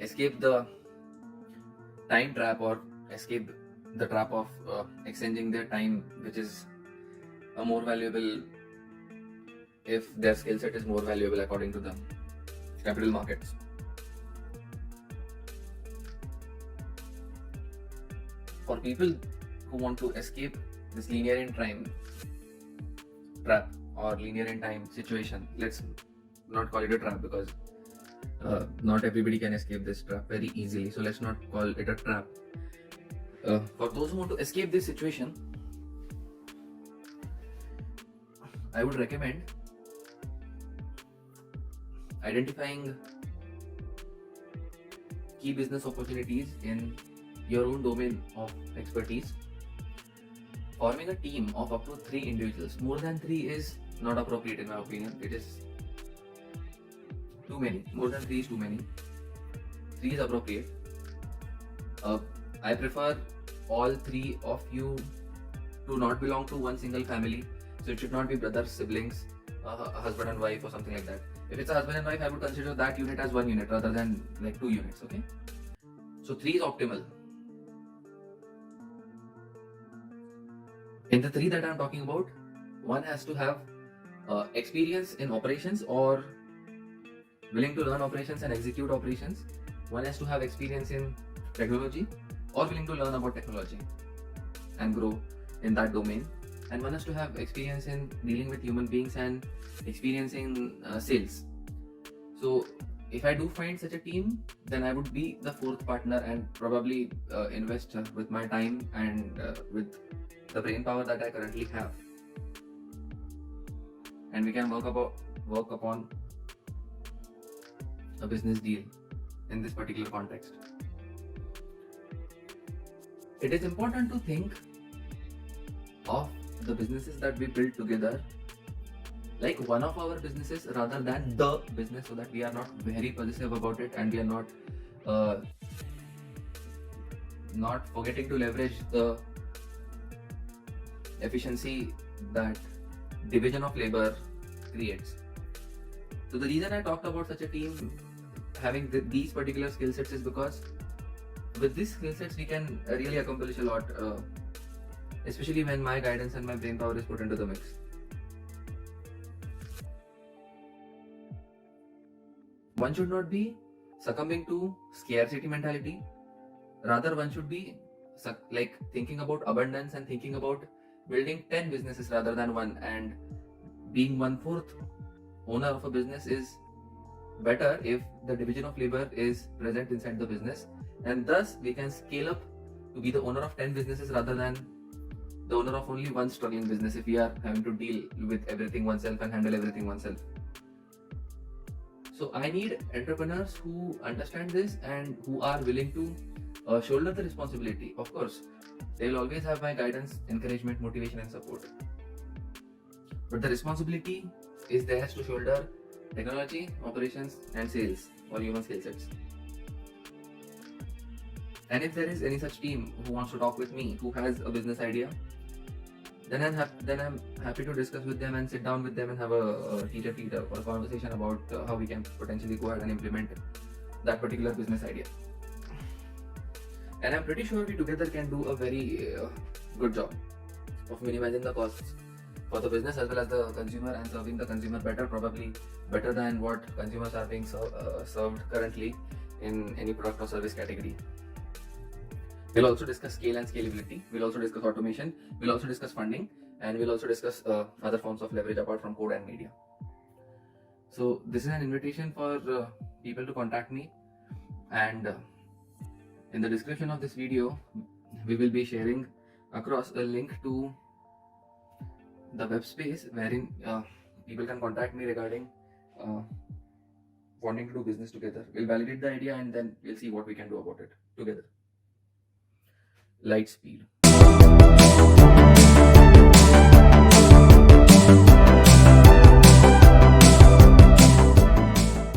escape the time trap or escape the trap of exchanging their time, which is a more valuable if their skill set is more valuable according to the capital markets. For people who want to escape this linear in time trap or linear in time situation, let's not call it a trap because not everybody can escape this trap very easily, so let's not call it a trap. For those who want to escape this situation, I would recommend identifying key business opportunities in your own domain of expertise, forming a team of up to 3 individuals. More than 3 is not appropriate in my opinion. It is too many. More than 3 is too many. 3 is appropriate. I prefer all 3 of you to not belong to one single family. So it should not be brothers, siblings, husband and wife or something like that. If it's a husband and wife, I would consider that unit as 1 unit rather than like 2 units, okay? So 3 is optimal. In the 3 that I'm talking about, one has to have experience in operations or willing to learn operations and execute operations. One has to have experience in technology or willing to learn about technology and grow in that domain. And one has to have experience in dealing with human beings and experience in sales. So if I do find such a team, then I would be the 4th partner and probably invest with my time and with the brain power that I currently have. And we can work upon a business deal in this particular context. It is important to think of the businesses that we build together like one of our businesses rather than the business, so that we are not very possessive about it and we are not forgetting to leverage the efficiency that division of labor creates. So the reason I talked about such a team having these particular skill sets is because with these skill sets we can really accomplish a lot, especially when my guidance and my brain power is put into the mix. One should not be succumbing to scarcity mentality. Rather, one should be like thinking about abundance and thinking about building 10 businesses rather than one, and being 1/4 owner of a business is better if the division of labor is present inside the business, and thus we can scale up to be the owner of 10 businesses rather than the owner of only one struggling business if we are having to deal with everything oneself and handle everything oneself. So I need entrepreneurs who understand this and who are willing to shoulder the responsibility. Of course, they will always have my guidance, encouragement, motivation and support. But the responsibility is theirs to shoulder technology, operations and sales or human skill sets. And if there is any such team who wants to talk with me, who has a business idea, then I'm happy to discuss with them and sit down with them and have a teacher or a conversation about how we can potentially go ahead and implement that particular business idea. And I'm pretty sure we together can do a very good job of minimizing the costs for the business as well as the consumer and serving the consumer better, probably better than what consumers are being served currently in any product or service category. We'll also discuss scale and scalability. We'll also discuss automation. We'll also discuss funding, and we'll also discuss other forms of leverage apart from code and media. So this is an invitation for people to contact me, and in the description of this video, we will be sharing across a link to the web space wherein people can contact me regarding wanting to do business together. We'll validate the idea and then we'll see what we can do about it together. Lightspeed.